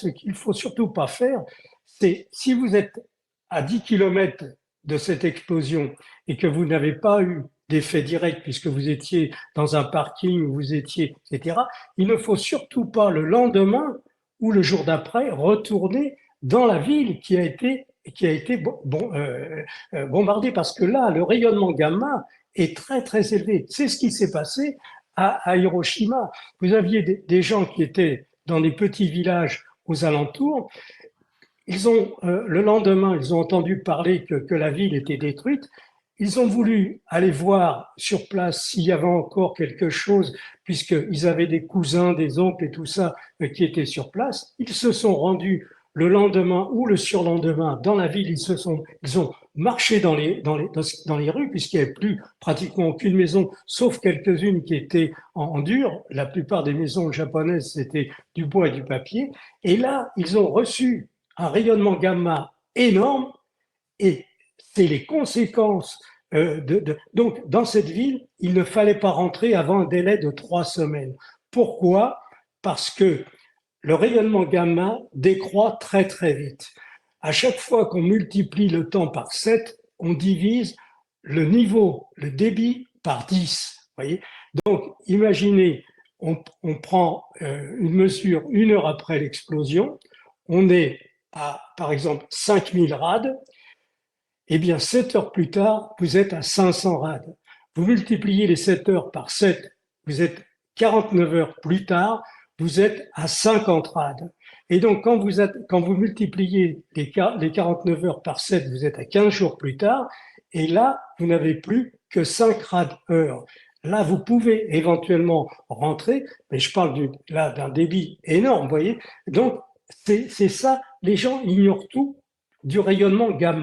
ce qu'il faut surtout pas faire, c'est si vous êtes à 10 kilomètres de cette explosion et que vous n'avez pas eu d'effet direct puisque vous étiez dans un parking, vous étiez, etc., il ne faut surtout pas le lendemain ou le jour d'après retourner dans la ville qui a été bombardée parce que là, le rayonnement gamma est très très élevé. C'est ce qui s'est passé à Hiroshima. Vous aviez des gens qui étaient dans des petits villages aux alentours. Le lendemain, ils ont entendu parler que la ville était détruite. Ils ont voulu aller voir sur place s'il y avait encore quelque chose, puisqu'ils avaient des cousins, des oncles et tout ça qui étaient sur place. Ils se sont rendus le lendemain ou le surlendemain dans la ville. Ils ont marché dans les rues, puisqu'il n'y avait plus pratiquement aucune maison, sauf quelques-unes qui étaient en dur. La plupart des maisons japonaises, c'était du bois et du papier. Et là, ils ont reçu un rayonnement gamma énorme et c'est les conséquences donc, dans cette ville, il ne fallait pas rentrer avant un délai de 3 semaines. Pourquoi? Parce que le rayonnement gamma décroît très très vite. À chaque fois qu'on multiplie le temps par 7, on divise le niveau, le débit par 10. Voyez. Donc, imaginez, on prend une mesure 1 heure après l'explosion, on est à, par exemple, 5000 rad, eh bien, 7 heures plus tard, vous êtes à 500 rad. Vous multipliez les 7 heures par 7, vous êtes 49 heures plus tard, vous êtes à 50 rad. Et donc, quand vous multipliez les 49 heures par 7, vous êtes à 15 jours plus tard, et là, vous n'avez plus que 5 rad heures. Là, vous pouvez éventuellement rentrer, mais je parle là d'un débit énorme, vous voyez. Donc, c'est ça, les gens ignorent tout du rayonnement gamma.